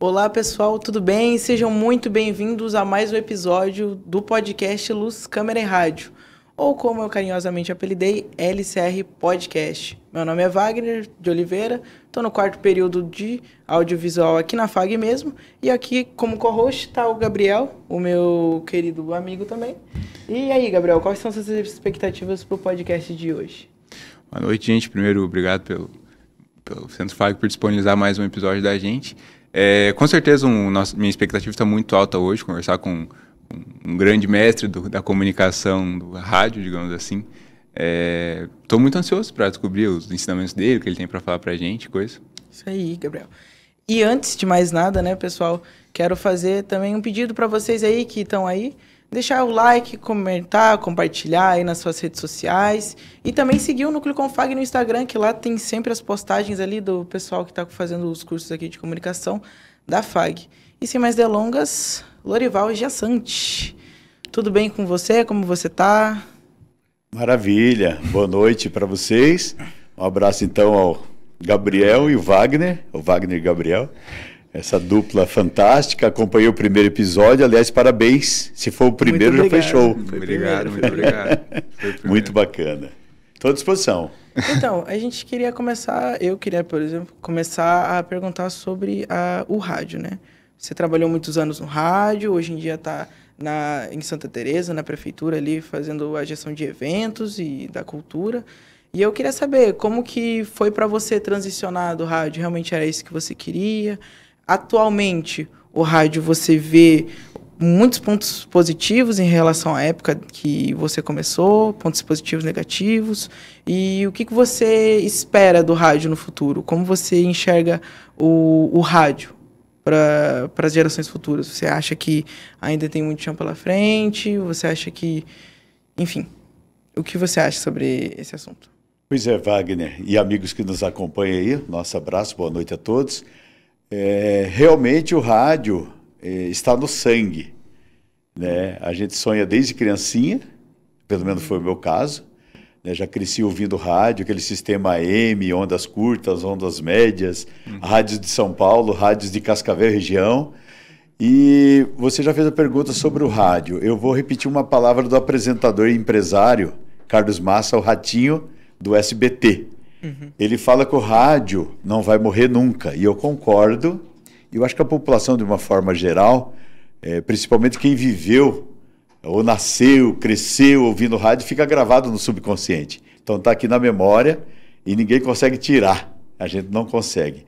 Olá pessoal, tudo bem? Sejam muito bem-vindos a mais um episódio do podcast Luz, Câmera e Rádio, ou como eu carinhosamente apelidei, LCR Podcast. Meu nome é Wagner de Oliveira, estou no quarto período de audiovisual aqui na FAG mesmo, e aqui como co-host está o Gabriel, o meu querido amigo também. E aí, Gabriel, quais são as suas expectativas para o podcast de hoje? Boa noite, gente. Primeiro, obrigado pelo Centro FAG por disponibilizar mais um episódio da gente. Com certeza, minha expectativa está muito alta hoje, conversar com um grande mestre da comunicação, do rádio, digamos assim. Estou muito ansioso para descobrir os ensinamentos dele, o que ele tem para falar para a gente, coisa. Isso aí, Gabriel. E antes de mais nada, né, pessoal, quero fazer também um pedido para vocês aí que estão aí, deixar o like, comentar, compartilhar aí nas suas redes sociais e também seguir o Núcleo Confag no Instagram, que lá tem sempre as postagens ali do pessoal que está fazendo os cursos aqui de comunicação da FAG. E sem mais delongas, Lorival Giassante. Tudo bem com você? Como você tá? Maravilha. Boa noite para vocês. Um abraço então ao Gabriel e o Wagner e Gabriel. Essa dupla fantástica, acompanhei o primeiro episódio, aliás, parabéns, se for o primeiro já foi show. Muito obrigado. Muito bacana. Estou à disposição. Então, eu queria, por exemplo, começar a perguntar sobre o rádio, né? Você trabalhou muitos anos no rádio, hoje em dia está em Santa Teresa, na prefeitura ali, fazendo a gestão de eventos e da cultura. E eu queria saber como que foi para você transicionar do rádio, realmente era isso que você queria? Atualmente, o rádio, você vê muitos pontos positivos em relação à época que você começou, pontos positivos, negativos, e o que você espera do rádio no futuro? Como você enxerga o rádio para as gerações futuras? Você acha que ainda tem muito chão pela frente? Você acha que... Enfim, o que você acha sobre esse assunto? Pois é, Wagner e amigos que nos acompanham aí, nosso abraço, boa noite a todos. Realmente o rádio está no sangue, né? A gente sonha desde criancinha, pelo menos foi o meu caso, né? Já cresci ouvindo rádio, aquele sistema AM, ondas curtas, ondas médias, rádios de São Paulo, rádios de Cascavel região. E você já fez a pergunta sobre o rádio. Eu vou repetir uma palavra do apresentador e empresário Carlos Massa, o Ratinho do SBT. Ele fala que o rádio não vai morrer nunca, e eu concordo. Eu acho que a população, de uma forma geral, principalmente quem viveu, ou nasceu, cresceu ouvindo rádio, fica gravado no subconsciente. Então está aqui na memória e ninguém consegue tirar, a gente não consegue.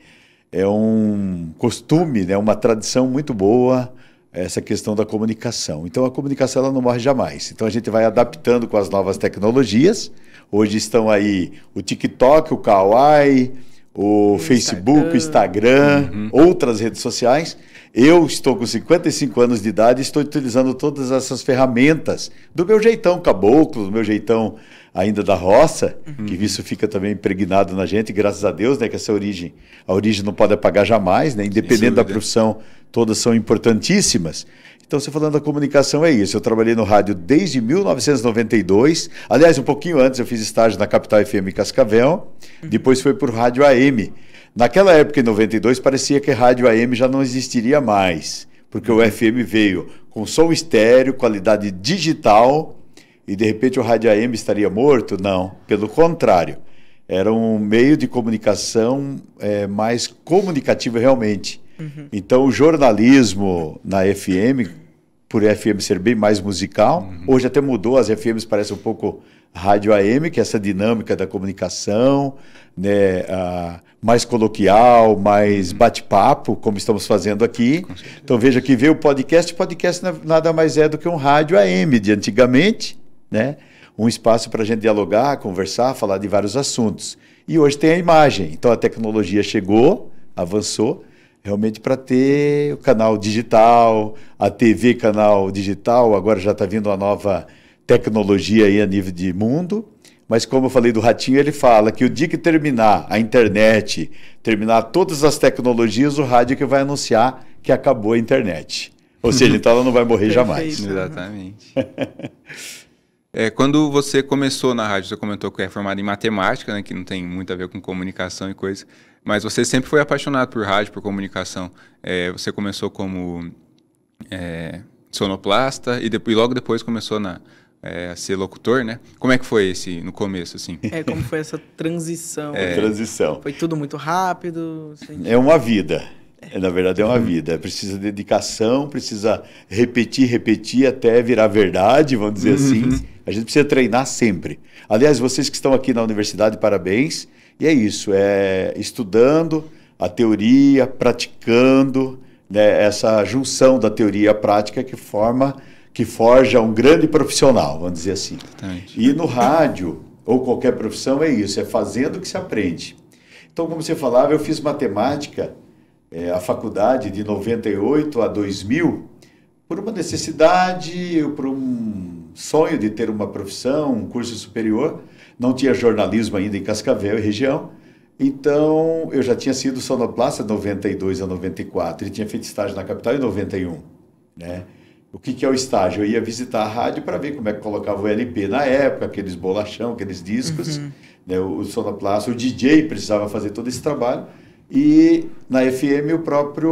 É um costume, né, uma tradição muito boa, essa questão da comunicação. Então a comunicação ela não morre jamais. Então a gente vai adaptando com as novas tecnologias. Hoje estão aí o TikTok, o Kawaii, o Facebook, o Instagram, outras redes sociais. Eu estou com 55 anos de idade e estou utilizando todas essas ferramentas do meu jeitão caboclo, do meu jeitão ainda da roça, que isso fica também impregnado na gente, graças a Deus, né, que essa origem, a origem não pode apagar jamais, né, independente da profissão, todas são importantíssimas. Então, você falando da comunicação, é isso. Eu trabalhei no rádio desde 1992. Aliás, um pouquinho antes eu fiz estágio na Capital FM Cascavel. Depois foi para o rádio AM. Naquela época, em 92, parecia que rádio AM já não existiria mais. Porque o FM veio com som estéreo, qualidade digital, e de repente o rádio AM estaria morto? Não, pelo contrário. Era um meio de comunicação mais comunicativo realmente. Então, o jornalismo na FM, por FM ser bem mais musical, hoje até mudou, as FMs parecem um pouco rádio AM, que é essa dinâmica da comunicação, né, mais coloquial, mais bate-papo, como estamos fazendo aqui. Então, veja que veio o podcast nada mais é do que um rádio AM de antigamente, né? Um espaço para a gente dialogar, conversar, falar de vários assuntos. E hoje tem a imagem, então a tecnologia chegou, avançou, realmente para ter o canal digital, a TV canal digital, agora já está vindo uma nova tecnologia aí a nível de mundo, mas como eu falei do Ratinho, ele fala que o dia que terminar a internet, terminar todas as tecnologias, o rádio que vai anunciar que acabou a internet. Ou seja, então ela não vai morrer jamais. Exatamente. Quando você começou na rádio, você comentou que é formado em matemática, né, que não tem muito a ver com comunicação e coisa. Mas você sempre foi apaixonado por rádio, por comunicação. Você começou como sonoplasta e logo depois começou a ser locutor, né? Como é que foi no começo, assim? Como foi essa transição? Transição. Foi tudo muito rápido? É uma vida. Na verdade, é uma vida. Precisa de dedicação, precisa repetir até virar verdade, vamos dizer assim. A gente precisa treinar sempre. Aliás, vocês que estão aqui na universidade, parabéns. E é isso, estudando a teoria, praticando, né, essa junção da teoria e a prática que forja um grande profissional, vamos dizer assim. Exatamente. E no rádio, ou qualquer profissão, é isso, é fazendo que se aprende. Então, como você falava, eu fiz matemática, a faculdade de 98 a 2000, por uma necessidade, por um sonho de ter uma profissão, um curso superior. Não tinha jornalismo ainda em Cascavel e região. Então, eu já tinha sido sonoplasta de 92 a 94 e tinha feito estágio na capital em 91. Né? O que é o estágio? Eu ia visitar a rádio para ver como é que colocava o LP na época, aqueles bolachão, aqueles discos. Né? O sonoplasta, o DJ precisava fazer todo esse trabalho. E na FM o próprio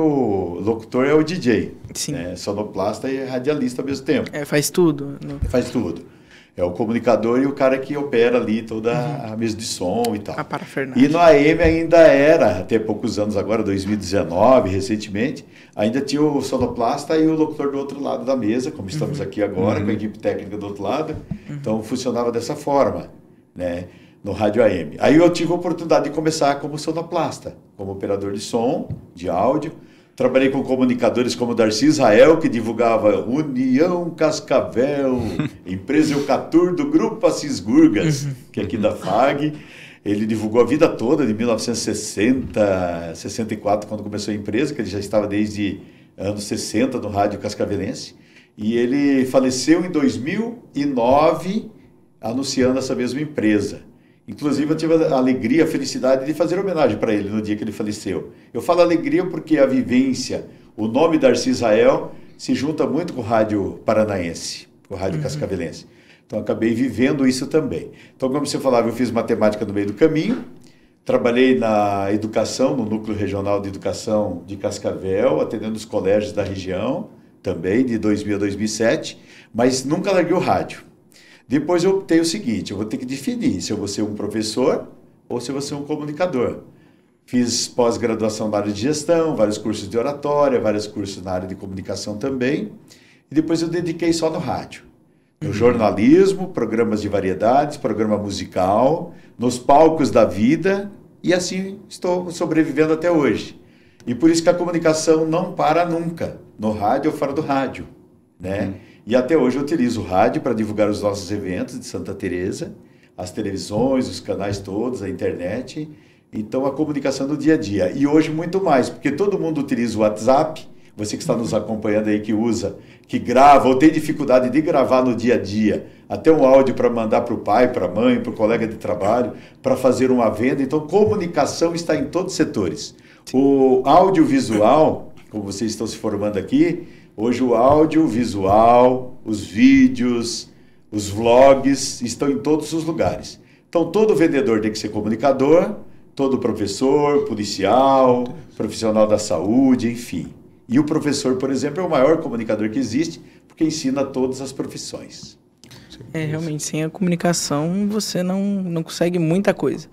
locutor é o DJ. Sim. Né? Sonoplasta e radialista ao mesmo tempo. Faz tudo. Faz tudo. É o comunicador e o cara que opera ali toda a mesa de som e tal. A parafernália. E no AM ainda era, até poucos anos agora, 2019, recentemente, ainda tinha o sonoplasta e o locutor do outro lado da mesa, como estamos aqui agora, com a equipe técnica do outro lado. Então funcionava dessa forma, né, no rádio AM. Aí eu tive a oportunidade de começar como sonoplasta, como operador de som, de áudio. Trabalhei com comunicadores como Darcy Israel, que divulgava União Cascavel, empresa Eucatur do Grupo Assis Gurgas, que é aqui da FAG. Ele divulgou a vida toda, de 1960, 64, quando começou a empresa, que ele já estava desde anos 60 no rádio cascavelense. E ele faleceu em 2009, anunciando essa mesma empresa. Inclusive, eu tive a alegria, a felicidade de fazer homenagem para ele no dia que ele faleceu. Eu falo alegria porque a vivência, o nome Darcy Israel se junta muito com o rádio paranaense, com o rádio cascavelense. Então, acabei vivendo isso também. Então, como você falava, eu fiz matemática no meio do caminho, trabalhei na educação, no Núcleo Regional de Educação de Cascavel, atendendo os colégios da região, também, de 2000 a 2007, mas nunca larguei o rádio. Depois eu optei o seguinte, eu vou ter que definir se eu vou ser um professor ou se eu vou ser um comunicador. Fiz pós-graduação na área de gestão, vários cursos de oratória, vários cursos na área de comunicação também. E depois eu dediquei só no rádio. No jornalismo, programas de variedades, programa musical, nos palcos da vida, e assim estou sobrevivendo até hoje. E por isso que a comunicação não para nunca, no rádio ou fora do rádio, né? E até hoje eu utilizo o rádio para divulgar os nossos eventos de Santa Teresa, as televisões, os canais todos, a internet. Então, a comunicação do dia a dia. E hoje muito mais, porque todo mundo utiliza o WhatsApp. Você que está nos acompanhando aí, que usa, que grava, ou tem dificuldade de gravar no dia a dia, até um áudio para mandar para o pai, para a mãe, para o colega de trabalho, para fazer uma venda. Então, comunicação está em todos os setores. O audiovisual, como vocês estão se formando aqui, hoje o audiovisual, os vídeos, os vlogs estão em todos os lugares. Então, todo vendedor tem que ser comunicador, todo professor, policial, profissional da saúde, enfim. E o professor, por exemplo, é o maior comunicador que existe, porque ensina todas as profissões. Realmente, sem a comunicação você não consegue muita coisa.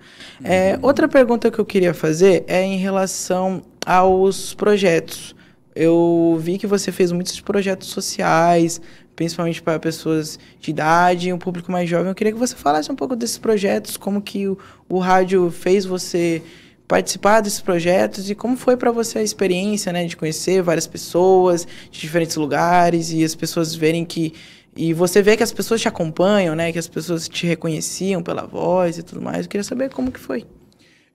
Outra pergunta que eu queria fazer é em relação aos projetos. Eu vi que você fez muitos projetos sociais, principalmente para pessoas de idade e um público mais jovem. Eu queria que você falasse um pouco desses projetos, como que o rádio fez você participar desses projetos e como foi para você a experiência, né, de conhecer várias pessoas de diferentes lugares e as pessoas verem que... E você vê que as pessoas te acompanham, né, que as pessoas te reconheciam pela voz e tudo mais. Eu queria saber como que foi.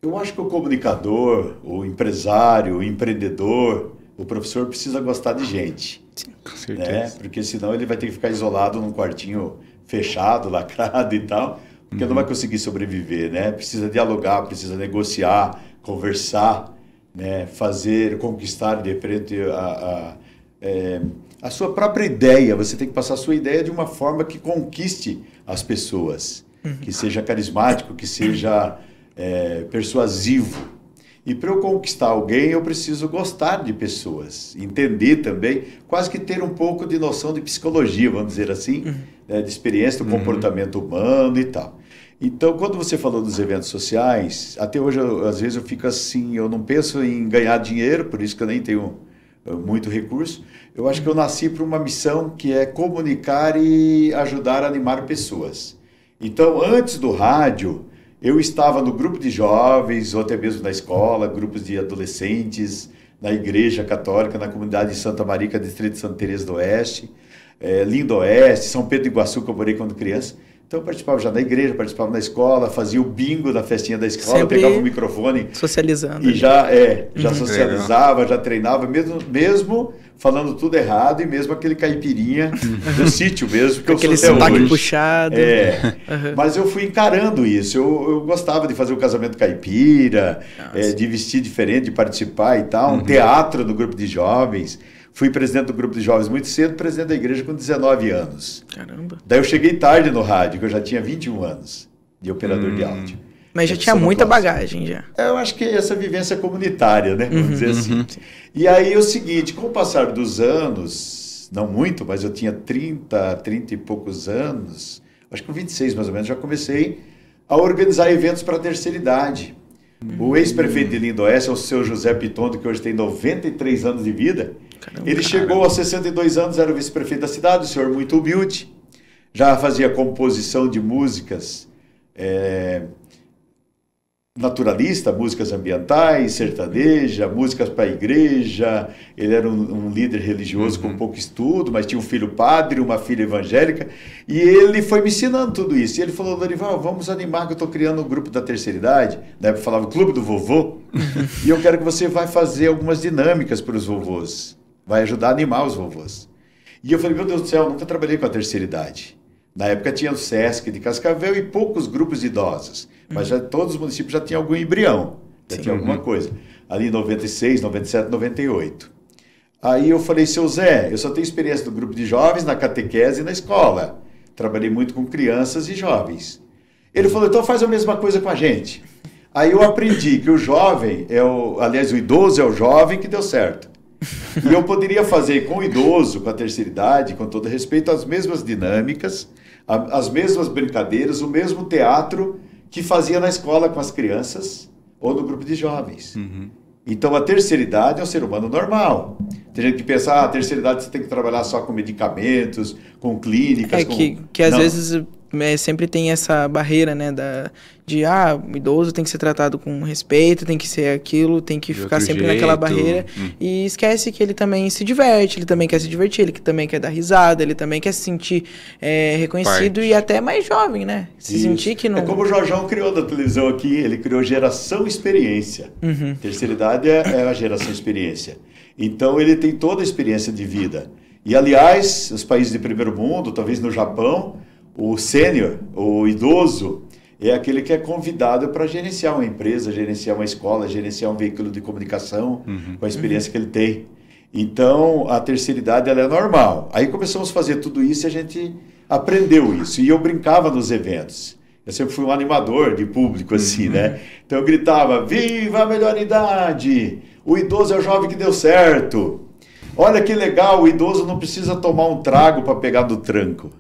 Eu acho que o comunicador, o empresário, o empreendedor... O professor precisa gostar de gente, com certeza. Né? Porque senão ele vai ter que ficar isolado num quartinho fechado, lacrado e tal, porque não vai conseguir sobreviver, né? Precisa dialogar, precisa negociar, conversar, né? Fazer, conquistar de repente a sua própria ideia. Você tem que passar a sua ideia de uma forma que conquiste as pessoas, que seja carismático, que seja persuasivo. E para eu conquistar alguém, eu preciso gostar de pessoas, entender também, quase que ter um pouco de noção de psicologia, vamos dizer assim, né, de experiência do comportamento humano e tal. Então, quando você falou dos eventos sociais, até hoje, às vezes eu fico assim, eu não penso em ganhar dinheiro, por isso que eu nem tenho muito recurso. Eu acho que eu nasci para uma missão que é comunicar e ajudar a animar pessoas. Então, antes do rádio, eu estava no grupo de jovens, ou até mesmo na escola, grupos de adolescentes, na igreja católica, na comunidade de Santa Maria, distrito de Santa Teresa do Oeste, Lindo Oeste, São Pedro de Iguaçu, que eu morei quando criança. Então eu participava já na igreja, participava na escola, fazia o bingo da festinha da escola, sempre pegava o microfone. Socializando. E já socializava, já treinava, mesmo falando tudo errado e mesmo aquele caipirinha do sítio mesmo, que eu aquele sou até sotaque hoje. puxado. Mas eu fui encarando isso. Eu gostava de fazer o casamento caipira, de vestir diferente, de participar e tal. Um teatro no grupo de jovens. Fui presidente do grupo de jovens muito cedo, presidente da igreja com 19 anos. Caramba. Daí eu cheguei tarde no rádio, que eu já tinha 21 anos de operador de áudio. Mas já tinha muita bagagem já. Eu acho que essa vivência comunitária, né? Vamos dizer assim. E aí é o seguinte, com o passar dos anos, não muito, mas eu tinha 30 e poucos anos, acho que com 26 mais ou menos, já comecei a organizar eventos para a terceira idade. O ex-prefeito de Lindo Oeste, o seu José Pitondo, que hoje tem 93 anos de vida, ele chegou aos 62 anos, era o vice-prefeito da cidade, um senhor muito humilde, já fazia composição de músicas naturalista, músicas ambientais, sertaneja, músicas para a igreja. Ele era um líder religioso com pouco estudo, mas tinha um filho padre, uma filha evangélica, e ele foi me ensinando tudo isso. E ele falou: Dorival, vamos animar, que eu estou criando um grupo da terceira idade, na época falava o Clube do Vovô, e eu quero que você vai fazer algumas dinâmicas para os vovôs, vai ajudar a animar os vovôs. E eu falei: meu Deus do céu, eu nunca trabalhei com a terceira idade. Na época tinha o Sesc de Cascavel e poucos grupos de idosos, mas já todos os municípios já tinham algum embrião, já tinha alguma coisa. Ali em 96, 97, 98. Aí eu falei: seu Zé, eu só tenho experiência do grupo de jovens, na catequese e na escola. Trabalhei muito com crianças e jovens. Ele falou: então faz a mesma coisa com a gente. Aí eu aprendi que o jovem, aliás, o idoso é o jovem que deu certo. E eu poderia fazer com o idoso, com a terceira idade, com todo respeito, as mesmas dinâmicas, as mesmas brincadeiras, o mesmo teatro que fazia na escola com as crianças ou no grupo de jovens. Então a terceira idade é um ser humano normal. Tem gente que pensa: a terceira idade você tem que trabalhar só com medicamentos, com clínicas. Que às vezes sempre tem essa barreira, né, o idoso tem que ser tratado com respeito, tem que ser aquilo, tem que ficar sempre naquela barreira, e esquece que ele também se diverte, ele também quer se divertir, ele também quer dar risada, ele também quer se sentir reconhecido e até mais jovem, né? Se sentir que não... É como o Jorjão criou da televisão aqui, ele criou geração experiência. Terceira idade é a geração experiência. Então ele tem toda a experiência de vida. E aliás, os países de primeiro mundo, talvez no Japão, o sênior, o idoso, é aquele que é convidado para gerenciar uma empresa, gerenciar uma escola, gerenciar um veículo de comunicação, com a experiência que ele tem. Então, a terceira idade ela é normal. Aí começamos a fazer tudo isso e a gente aprendeu isso. E eu brincava nos eventos. Eu sempre fui um animador de público, assim, né? Então eu gritava: viva a melhor idade! O idoso é o jovem que deu certo! Olha que legal, o idoso não precisa tomar um trago para pegar do tranco.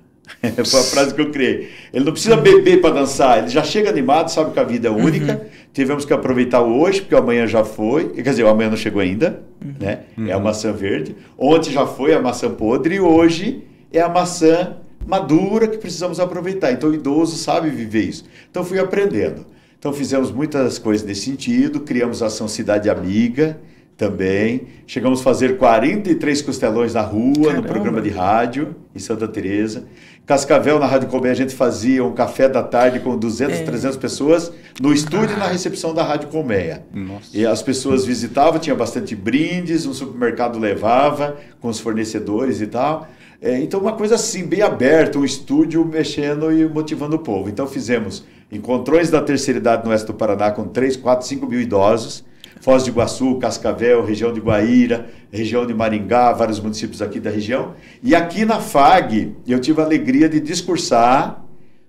Foi a frase que eu criei. Ele não precisa beber para dançar, ele já chega animado, sabe que a vida é única. Tivemos que aproveitar o hoje, porque o amanhã já foi. Quer dizer, o amanhã não chegou ainda, né? É a maçã verde. Ontem já foi a maçã podre e hoje é a maçã madura que precisamos aproveitar. Então o idoso sabe viver isso. Então fui aprendendo. Então fizemos muitas coisas nesse sentido, criamos a ação Cidade Amiga também. Chegamos a fazer 43 costelões na rua, no programa de rádio, em Santa Teresa. Cascavel, na Rádio Colmeia, a gente fazia um café da tarde com 200, 300 pessoas no estúdio e na recepção da Rádio Colmeia. E as pessoas visitavam, tinha bastante brindes, um supermercado levava com os fornecedores e tal. Então, uma coisa assim, bem aberta, um estúdio mexendo e motivando o povo. Então, fizemos encontrões da terceira idade no oeste do Paraná com 3, 4, 5 mil idosos. Foz do Iguaçu, Cascavel, região de Guaíra, região de Maringá, vários municípios aqui da região. E aqui na FAG, eu tive a alegria de discursar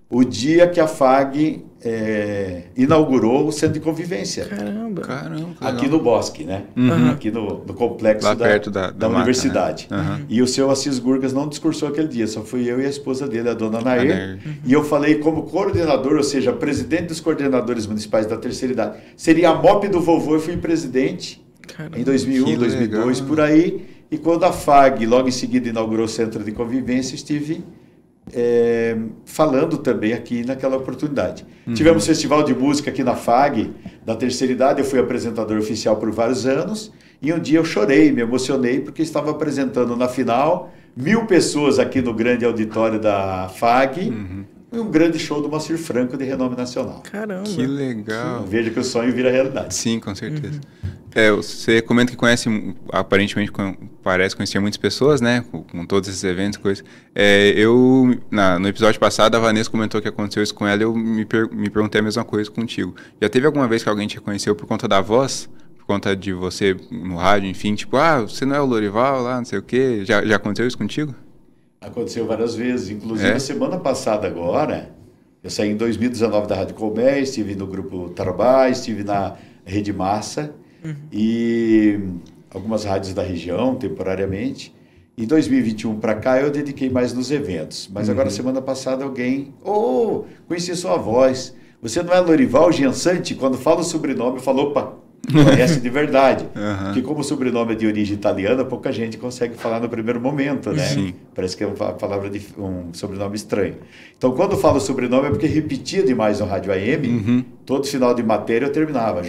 o dia que a FAG inaugurou o centro de convivência. Caramba. Aqui no Bosque, né? Aqui no complexo lá perto da universidade. Mata, né? E o seu Assis Gurgas não discursou aquele dia, só fui eu e a esposa dele, a dona Nair. E eu falei como coordenador, ou seja, presidente dos coordenadores municipais da terceira idade. Seria a MOP do vovô, eu fui presidente em 2001, 2002, por aí. E quando a FAG, logo em seguida, inaugurou o centro de convivência, estive falando também aqui naquela oportunidade. Tivemos festival de música aqui na FAG, da terceira idade, eu fui apresentador oficial por vários anos, e um dia eu chorei, me emocionei, porque estava apresentando na final 1000 pessoas aqui no grande auditório da FAG, e um grande show do Moacir Franco de renome nacional. Caramba. Que legal. Sim, veja que o sonho vira realidade. Sim, com certeza. Você comenta que conhece, aparentemente parece conhecer muitas pessoas, né? Com todos esses eventos, coisas. No episódio passado, a Vanessa comentou que aconteceu isso com ela e eu me perguntei a mesma coisa contigo. Já teve alguma vez que alguém te reconheceu por conta da voz? Por conta de você no rádio, enfim, tipo, você não é o Lorival lá, não sei o quê. Já aconteceu isso contigo? Aconteceu várias vezes. Inclusive, a semana passada agora, eu saí em 2019 da Rádio Colmeia, estive no Grupo Tarobá, estive na Rede Massa, e algumas rádios da região, temporariamente. Em 2021 para cá eu dediquei mais nos eventos. Mas agora, semana passada, alguém... conheci sua voz. Você não é Lorival Giansante? Quando fala o sobrenome, eu falo, opa, conhece de verdade. Porque como o sobrenome é de origem italiana, pouca gente consegue falar no primeiro momento, né? Sim. Parece que é uma palavra de um sobrenome estranho. Então, quando falo sobrenome é porque repetia demais no rádio AM. Todo final de matéria eu terminava.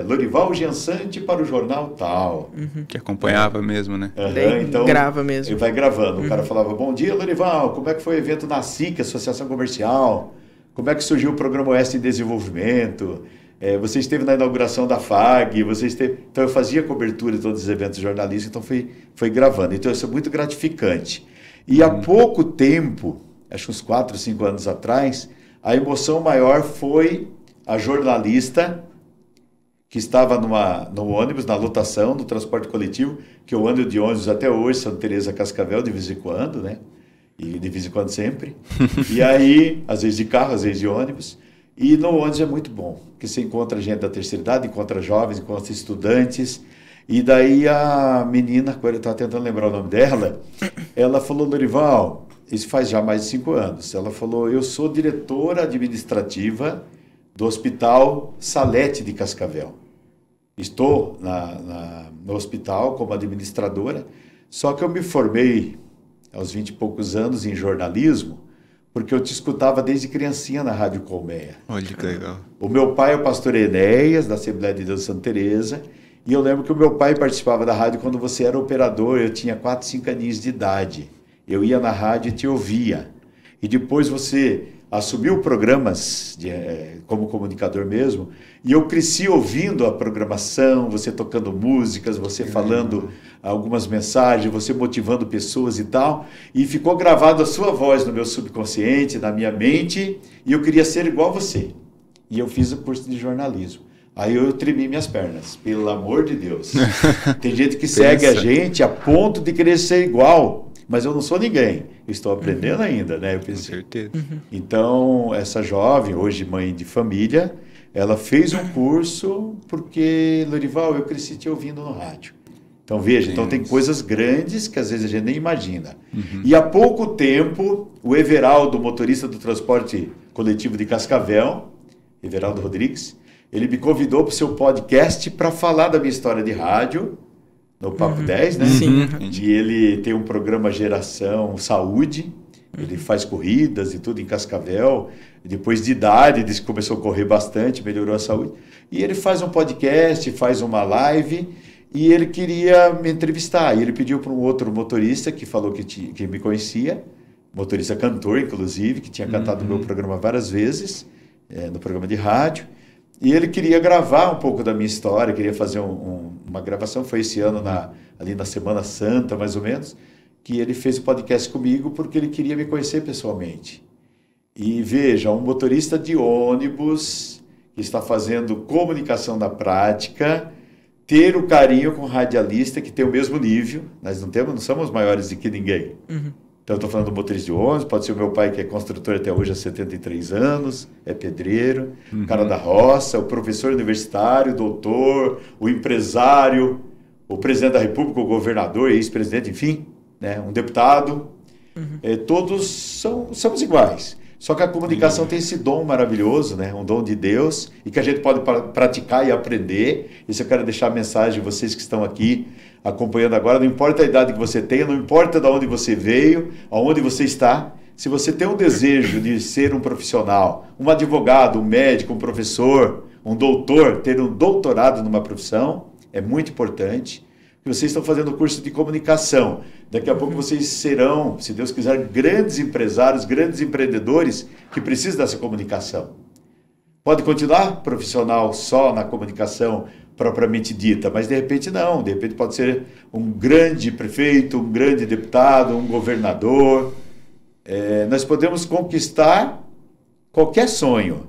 Lorival Giansante para o jornal tal. Que acompanhava mesmo, né? Então, grava mesmo. Ele vai gravando. O cara falava, bom dia, Lorival, como é que foi o evento na SIC, Associação Comercial? Como é que surgiu o Programa Oeste em Desenvolvimento? Você esteve na inauguração da FAG, então eu fazia cobertura de todos os eventos jornalísticos, então foi gravando. Então isso é muito gratificante. E há pouco tempo, acho que uns 4, 5 anos atrás, a emoção maior foi a jornalista que estava no ônibus, na lotação do transporte coletivo, que eu ando de ônibus até hoje, Santa Teresa Cascavel, de vez em quando, né? E de vez em quando sempre. E aí, às vezes de carro, às vezes de ônibus. E no ônibus é muito bom, porque você encontra gente da terceira idade, encontra jovens, encontra estudantes. E daí a menina, agora eu estava tentando lembrar o nome dela, ela falou, Lorival, isso faz já mais de 5 anos, ela falou, eu sou diretora administrativa do Hospital Salete de Cascavel. Estou no hospital como administradora, só que eu me formei aos 20 e poucos anos em jornalismo, porque eu te escutava desde criancinha na Rádio Colmeia. Olha que legal. O meu pai é o pastor Enéas, da Assembleia de Deus de Santa Teresa, e eu lembro que o meu pai participava da rádio quando você era operador, eu tinha 4, 5 aninhos de idade. Eu ia na rádio e te ouvia. E depois você assumiu programas como comunicador mesmo, e eu cresci ouvindo a programação, você tocando músicas, você falando algumas mensagens, você motivando pessoas e tal, e ficou gravado a sua voz no meu subconsciente, na minha mente, e eu queria ser igual a você. E eu fiz o curso de jornalismo. Aí eu tremi minhas pernas, pelo amor de Deus. Tem gente que segue a gente a ponto de querer ser igual, mas eu não sou ninguém. Eu estou aprendendo ainda, né? Eu pensei. Com certeza. Então, essa jovem, hoje mãe de família, ela fez um curso porque, Lorival, eu cresci te ouvindo no rádio. Então, veja, então tem coisas grandes que às vezes a gente nem imagina. E há pouco tempo, o Everaldo, motorista do transporte coletivo de Cascavel, Everaldo Rodrigues, ele me convidou para o seu podcast para falar da minha história de rádio, no Papo 10, né? Sim. E ele tem um programa Geração Saúde, ele faz corridas e tudo em Cascavel. Depois de idade, disse que começou a correr bastante, melhorou a saúde. E ele faz um podcast, faz uma live, e ele queria me entrevistar. E ele pediu para um outro motorista que falou que me conhecia, motorista cantor, inclusive, que tinha cantado no meu programa várias vezes, no programa de rádio. E ele queria gravar um pouco da minha história, queria fazer uma gravação, foi esse ano, ali na Semana Santa, mais ou menos, que ele fez o podcast comigo porque ele queria me conhecer pessoalmente. E veja, um motorista de ônibus que está fazendo comunicação na prática, ter o carinho com um radialista que tem o mesmo nível, nós não somos maiores do que ninguém. Então, eu estou falando do motorista de ônibus, pode ser o meu pai, que é construtor até hoje há 73 anos, é pedreiro, cara da roça, o professor universitário, o doutor, o empresário, o presidente da República, o governador, ex-presidente, enfim, né, um deputado. Todos somos iguais. Só que a comunicação tem esse dom maravilhoso, né? Um dom de Deus, e que a gente pode praticar e aprender. Isso eu quero deixar a mensagem de vocês que estão aqui acompanhando agora. Não importa a idade que você tenha, não importa de onde você veio, aonde você está. Se você tem um desejo de ser um profissional, um advogado, um médico, um professor, um doutor, ter um doutorado numa profissão, é muito importante. Vocês estão fazendo o curso de comunicação. Daqui a pouco vocês serão, se Deus quiser, grandes empresários, grandes empreendedores que precisam dessa comunicação. Pode continuar profissional só na comunicação propriamente dita, mas de repente não. De repente pode ser um grande prefeito, um grande deputado, um governador. Nós podemos conquistar qualquer sonho,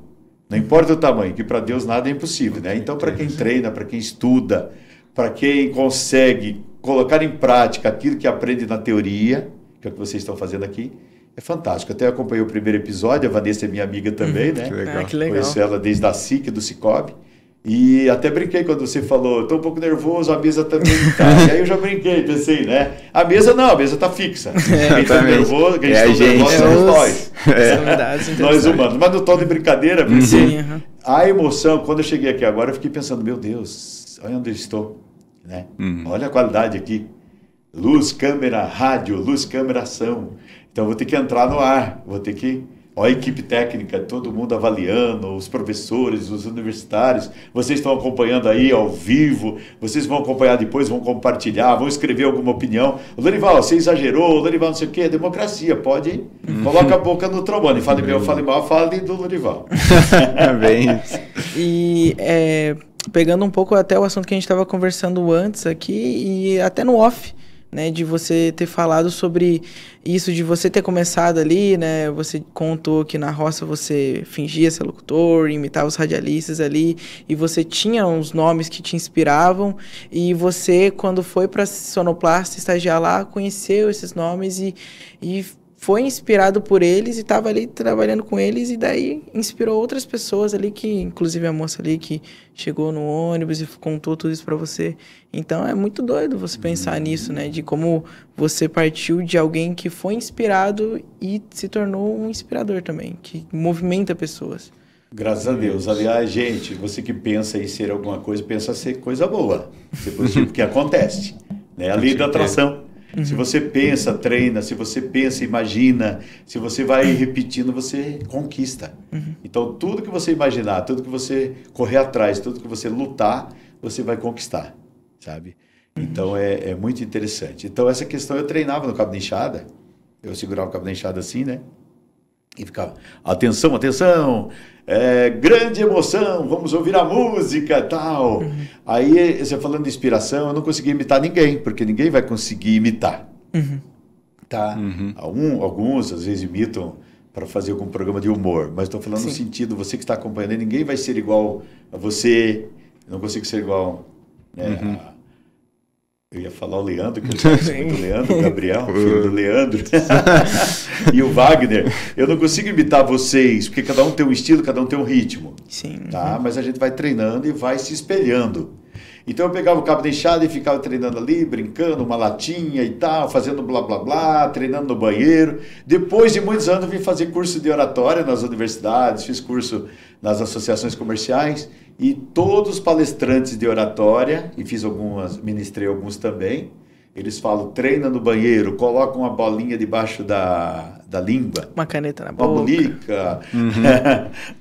não importa o tamanho, que para Deus nada é impossível, né? Então, para quem treina, para quem estuda, para quem consegue colocar em prática aquilo que aprende na teoria, que é o que vocês estão fazendo aqui, é fantástico. Até acompanhei o primeiro episódio, a Vanessa é minha amiga também, né? Que legal. Que legal. Conheço ela desde a SIC, do Cicobi. E até brinquei quando você falou, estou um pouco nervoso, a mesa também está. E aí eu já brinquei, pensei, né? A mesa está fixa. Quem está nervoso, quem está nervoso somos nós. Nós humanos. Mas no tom de brincadeira, pensei, a emoção, quando eu cheguei aqui agora, eu fiquei pensando, meu Deus, olha onde eu estou. Né? Olha a qualidade aqui. Luz, câmera, rádio, luz, câmera, ação. Então eu vou ter que entrar no ar, vou ter que... Olha a equipe técnica, todo mundo avaliando, os professores, os universitários, vocês estão acompanhando aí ao vivo, vocês vão acompanhar depois, vão compartilhar, vão escrever alguma opinião. O Lorival, você exagerou, o Lorival não sei o quê, é democracia, pode ir. Coloca a boca no trombone, fale meu, fale mal, fale do Lorival. Bem. E pegando um pouco até o assunto que a gente estava conversando antes aqui, e até no off, né, de você ter falado sobre isso, de você ter começado ali, né, você contou que na roça você fingia ser locutor, imitava os radialistas ali, e você tinha uns nomes que te inspiravam, e você, quando foi para Sonoplasta estagiar lá, conheceu esses nomes e foi inspirado por eles e estava ali trabalhando com eles, e daí inspirou outras pessoas ali, que inclusive a moça ali que chegou no ônibus e contou tudo isso para você. Então é muito doido você pensar nisso, né? De como você partiu de alguém que foi inspirado e se tornou um inspirador também, que movimenta pessoas. Graças a Deus. Aliás, gente, você que pensa em ser alguma coisa, pensa ser coisa boa, ser positivo, porque acontece. Né? A lei da atração. Se você pensa, treina, se você pensa, imagina, se você vai repetindo, você conquista. Então, tudo que você imaginar, tudo que você correr atrás, tudo que você lutar, você vai conquistar, sabe? Então, é muito interessante. Então, essa questão eu treinava no cabo de enxada, eu segurava o cabo de enxada assim, né? E ficava, atenção, atenção, grande emoção, vamos ouvir a música e tal. Aí, você falando de inspiração, eu não consegui imitar ninguém, porque ninguém vai conseguir imitar. Tá? Alguns, às vezes, imitam para fazer algum programa de humor, mas estou falando no sentido, você que está acompanhando, ninguém vai ser igual a você, eu não consigo ser igual... Né, eu ia falar o Leandro, que eu conheço muito o Leandro, o Gabriel, filho do Leandro, e o Wagner. Eu não consigo imitar vocês, porque cada um tem um estilo, cada um tem um ritmo. Sim. Tá? Mas a gente vai treinando e vai se espelhando. Então eu pegava o cabo de enxada e ficava treinando ali, brincando, uma latinha e tal, fazendo blá blá blá, treinando no banheiro. Depois de muitos anos vim fazer curso de oratória nas universidades, fiz curso nas associações comerciais, e todos os palestrantes de oratória, e ministrei alguns também, eles falam, treina no banheiro, coloca uma bolinha debaixo da língua. Uma caneta na boca. Uma bonica,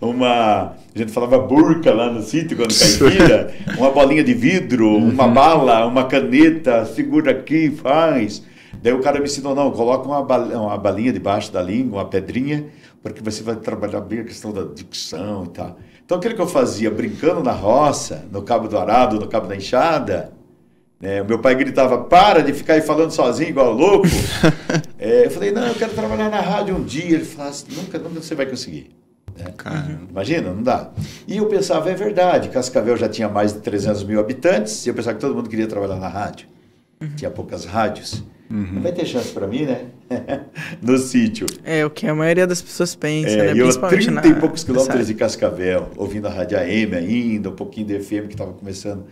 a gente falava burca lá no sítio, quando caipira, uma bolinha de vidro, uma bala, uma caneta, segura aqui, faz. Daí o cara me ensinou, não, coloca uma balinha debaixo da língua, uma pedrinha, porque você vai trabalhar bem a questão da dicção e tal. Então, aquilo que eu fazia, brincando na roça, no cabo do arado, no cabo da enxada, né, o meu pai gritava, para de ficar aí falando sozinho, igual louco. Eu falei, não, eu quero trabalhar na rádio um dia. Ele falou assim, nunca você vai conseguir. Né? Imagina, não dá. E eu pensava, é verdade, Cascavel já tinha mais de 300 mil habitantes, e eu pensava que todo mundo queria trabalhar na rádio. Tinha poucas rádios. Não vai ter chance para mim, né? No sítio. É o que a maioria das pessoas pensa, né? E eu, Principalmente 30 e poucos quilômetros de Cascavel, ouvindo a rádio AM ainda, um pouquinho de FM que estava começando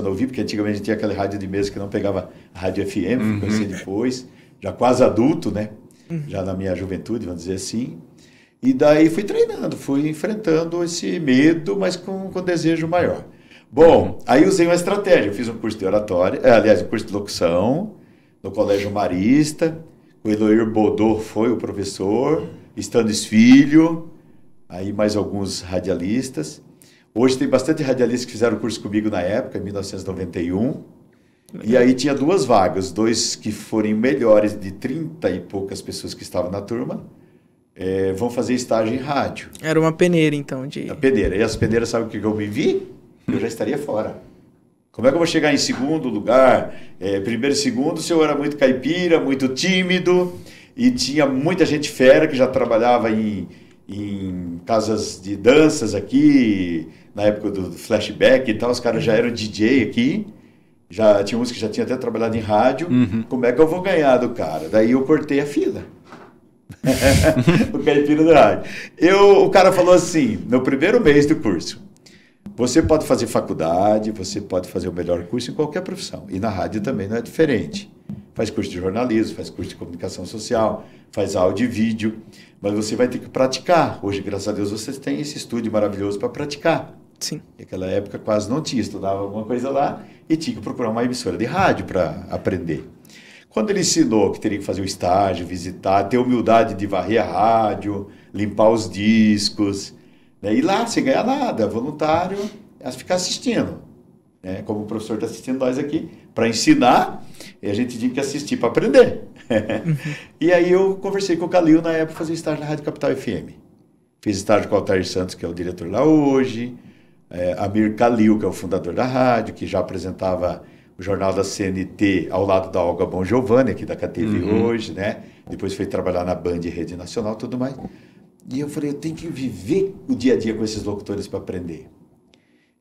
a ouvir, porque antigamente tinha aquele rádio de mesa que não pegava a rádio FM, fui conhecer depois, já quase adulto, né? Já na minha juventude, vamos dizer assim. E daí fui treinando, fui enfrentando esse medo, mas com desejo maior. Bom, aí usei uma estratégia, eu fiz um curso de oratória, aliás, um curso de locução, no Colégio Marista, o Eloir Bodô foi o professor, Stannis Filho, aí mais alguns radialistas. Hoje tem bastante radialistas que fizeram o curso comigo na época, em 1991. E aí tinha 2 vagas, 2 que forem melhores de 30 e poucas pessoas que estavam na turma, vão fazer estágio em rádio. Era uma peneira, então, A peneira. E as peneiras, sabe o que eu me vi? Eu já estaria fora. Como é que eu vou chegar em segundo lugar, primeiro e segundo, se eu era muito caipira, muito tímido, e tinha muita gente fera que já trabalhava em casas de danças aqui, na época do flashback e tal, os caras já eram DJ aqui, já tinha uns que já tinham até trabalhado em rádio. Como é que eu vou ganhar do cara? Daí eu cortei a fila. O caipira do rádio. O cara falou assim, no primeiro mês do curso: você pode fazer faculdade, você pode fazer o melhor curso em qualquer profissão. E na rádio também não é diferente. Faz curso de jornalismo, faz curso de comunicação social, faz áudio e vídeo, mas você vai ter que praticar. Hoje, graças a Deus, vocês têm esse estúdio maravilhoso para praticar. Sim. Naquela época quase não tinha, estudava alguma coisa lá e tinha que procurar uma emissora de rádio para aprender. Quando ele ensinou que teria que fazer o estágio, visitar, ter humildade de varrer a rádio, limpar os discos, né? E lá, sem ganhar nada, voluntário, ficar assistindo. Né? Como o professor está assistindo nós aqui, para ensinar, e a gente tinha que assistir para aprender. E aí eu conversei com o Calil na época, fazer estágio na Rádio Capital FM. Fiz estágio com o Altair Santos, que é o diretor lá hoje, Amir Calil, que é o fundador da rádio, que já apresentava o jornal da CNT ao lado da Olga Bon Giovanni, aqui da KTV hoje, né? Depois foi trabalhar na Band Rede Nacional e tudo mais. E eu falei, eu tenho que viver o dia a dia com esses locutores para aprender.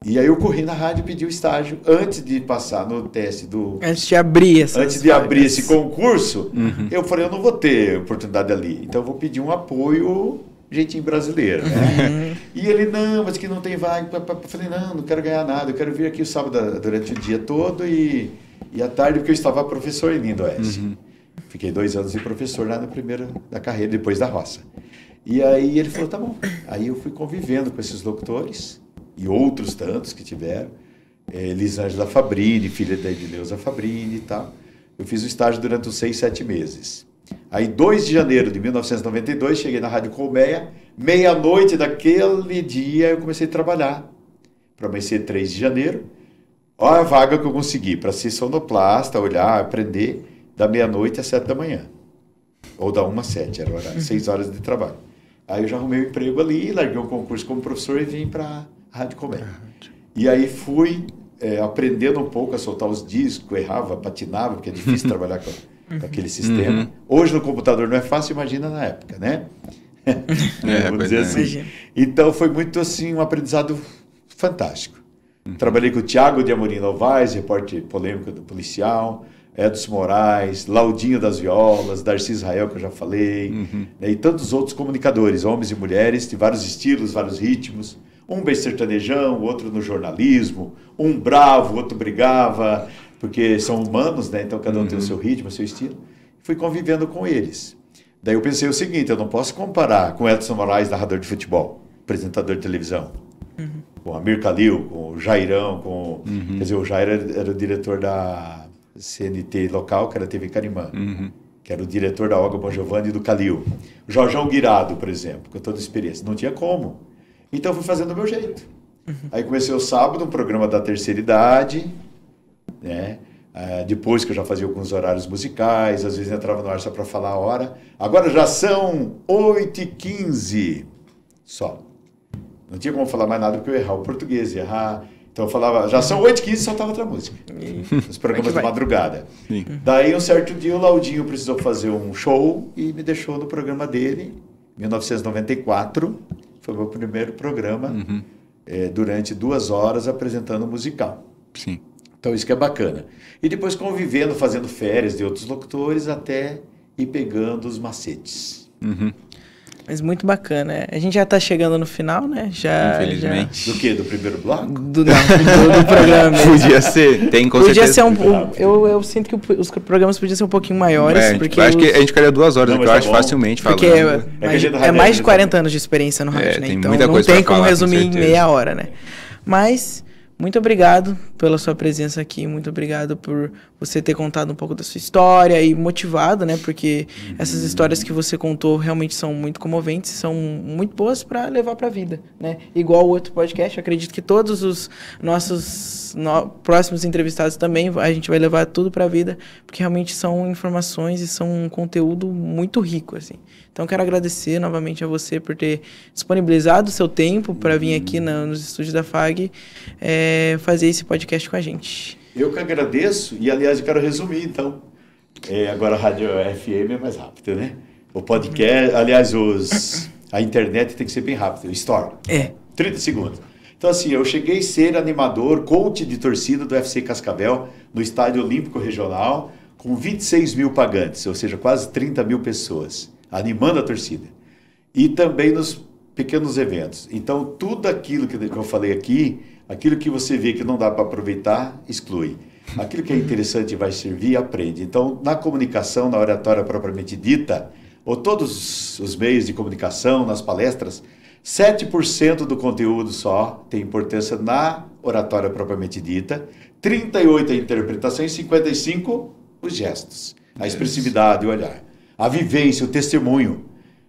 E aí eu corri na rádio e pedi o estágio antes de passar no teste do... Antes de abrir abrir esse concurso, eu falei, eu não vou ter oportunidade ali. Então eu vou pedir um apoio jeitinho brasileiro, né? E ele, não, mas que não tem vaga. Eu falei, não quero ganhar nada, eu quero vir aqui o sábado durante o dia todo e à tarde, porque eu estava professor em Lindoeste. Fiquei 2 anos de professor lá no primeiro da carreira, depois da roça. E aí ele falou, tá bom. Aí eu fui convivendo com esses locutores e outros tantos que tiveram. Elisângela Fabrini, filha da Edileuza Fabrini e tal. Eu fiz o estágio durante os 6, 7 meses. Aí, 2 de janeiro de 1992, cheguei na Rádio Colmeia. Meia-noite daquele dia eu comecei a trabalhar. Para amanhecer 3 de janeiro. Olha a vaga que eu consegui para ser sonoplasta, olhar, aprender, da meia-noite às 7 da manhã. Ou da 1 às 7, era o horário, 6 horas de trabalho. Aí eu já arrumei um emprego ali, larguei um concurso como professor e vim para a Rádio Colmeia. E aí fui aprendendo um pouco a soltar os discos, errava, patinava, porque é difícil trabalhar com aquele sistema. Hoje no computador não é fácil, imagina na época, né? Vamos dizer assim. Então foi muito assim, um aprendizado fantástico. Trabalhei com o Thiago de Amorim Novaes, repórter polêmico do Policial, Edson Moraes, Laudinho das Violas, Darcy Israel, que eu já falei, né, e tantos outros comunicadores, homens e mulheres, de vários estilos, vários ritmos. Um bem sertanejão, outro no jornalismo, um bravo, outro brigava, porque são humanos, né? Então cada um tem o seu ritmo, o seu estilo. Fui convivendo com eles. Daí eu pensei o seguinte, eu não posso comparar com Edson Moraes, narrador de futebol, apresentador de televisão, com Amir Calil, com o Jairão, quer dizer, o Jair era o diretor da CNT local, que era a TV Carimã, que era o diretor da Olga Bon Giovanni e do Calil. O Jorjão Guirado, por exemplo, com toda a experiência. Não tinha como. Então eu fui fazendo do meu jeito. Aí comecei o sábado, um programa da terceira idade, né? Depois que eu já fazia alguns horários musicais, às vezes entrava no ar só para falar a hora. Agora já são 8h15 só. Não tinha como falar mais nada porque eu ia errar o português, errar. Então eu falava, já são 8h15 e soltava outra música. Os programas de madrugada. Daí um certo dia o Laudinho precisou fazer um show e me deixou no programa dele, em 1994. Foi o meu primeiro programa, durante 2 horas apresentando musical. Sim. Então isso que é bacana. E depois convivendo, fazendo férias de outros locutores até ir pegando os macetes. Mas muito bacana. A gente já está chegando no final, né? Infelizmente. Do quê? Do primeiro bloco? Do programa mesmo. Podia ser, tem com Podia certeza. ser eu sinto que os programas podiam ser um pouquinho maiores. Porque acho que a gente ficaria 2 horas, Não, eu mas acho tá bom. facilmente falando. Porque é mais de 40 anos de experiência no rádio, né? tem Então muita não coisa tem pra como falar, resumir com em certeza. meia hora, né? Mas muito obrigado pela sua presença aqui, muito obrigado por você ter contado um pouco da sua história e motivado, né? Porque essas histórias que você contou realmente são muito comoventes, são muito boas para levar para a vida, né? Igual o outro podcast, eu acredito que todos os nossos próximos entrevistados também a gente vai levar tudo para a vida, porque realmente são informações e são um conteúdo muito rico, assim. Então, quero agradecer novamente a você por ter disponibilizado o seu tempo para vir aqui nos estúdios da FAG fazer esse podcast com a gente. Eu que agradeço e, aliás, eu quero resumir, então. Agora a rádio FM é mais rápido, né? O podcast, aliás, a internet tem que ser bem rápido, o story. 30 segundos. Então, assim, eu cheguei a ser animador, coach de torcida do FC Cascavel, no Estádio Olímpico Regional, com 26 mil pagantes, ou seja, quase 30 mil pessoas, animando a torcida. E também nos pequenos eventos. Então, tudo aquilo que eu falei aqui, aquilo que você vê que não dá para aproveitar, exclui. Aquilo que é interessante e vai servir, aprende. Então, na comunicação, na oratória propriamente dita, ou todos os meios de comunicação, nas palestras, 7% do conteúdo só tem importância na oratória propriamente dita, 38% a interpretação e 55% os gestos, a expressividade, o olhar, a vivência, o testemunho.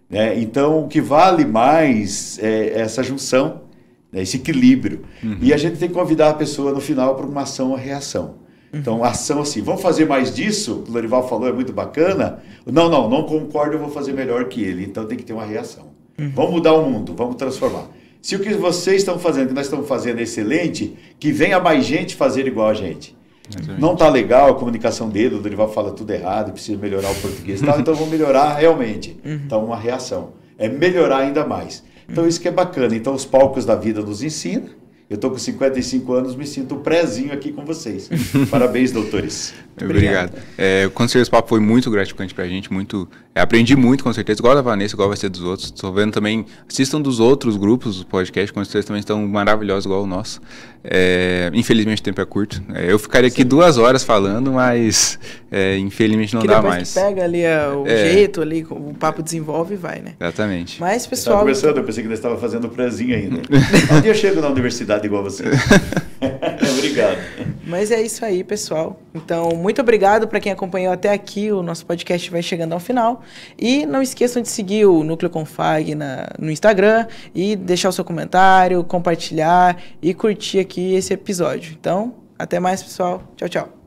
Né? Então, o que vale mais é essa junção, né? Esse equilíbrio. E a gente tem que convidar a pessoa no final para uma ação ou reação. Então, ação assim, vamos fazer mais disso? O Lorival falou, é muito bacana. Não concordo, eu vou fazer melhor que ele. Então, tem que ter uma reação. Vamos mudar o mundo, vamos transformar. Se o que vocês estão fazendo, que nós estamos fazendo é excelente, que venha mais gente fazer igual a gente. Não está legal a comunicação dele, o Dorival fala tudo errado, precisa melhorar o português, então vamos melhorar realmente. Então, uma reação. É melhorar ainda mais. Então, isso que é bacana. Então, os palcos da vida nos ensinam. Eu estou com 55 anos, me sinto prézinho aqui com vocês. Parabéns, doutores. Obrigado. Com certeza o papo foi muito gratificante pra gente, aprendi muito, com certeza, igual da Vanessa, igual vai ser dos outros. Estou vendo também, assistam dos outros grupos do podcast, com certeza também estão maravilhosos igual o nosso. Infelizmente o tempo é curto. Eu ficaria aqui 2 horas falando, mas infelizmente não dá mais. Que pega ali o jeito, ali, o papo desenvolve e vai, né? Exatamente. Mas, pessoal... Conversando, eu pensei que nós estávamos fazendo o prézinho ainda. Um dia eu chego na universidade igual você. Obrigado. Mas é isso aí, pessoal. Então, muito obrigado para quem acompanhou até aqui. O nosso podcast vai chegando ao final. E não esqueçam de seguir o Núcleo Confag no Instagram e deixar o seu comentário, compartilhar e curtir aqui esse episódio. Então, até mais, pessoal. Tchau, tchau.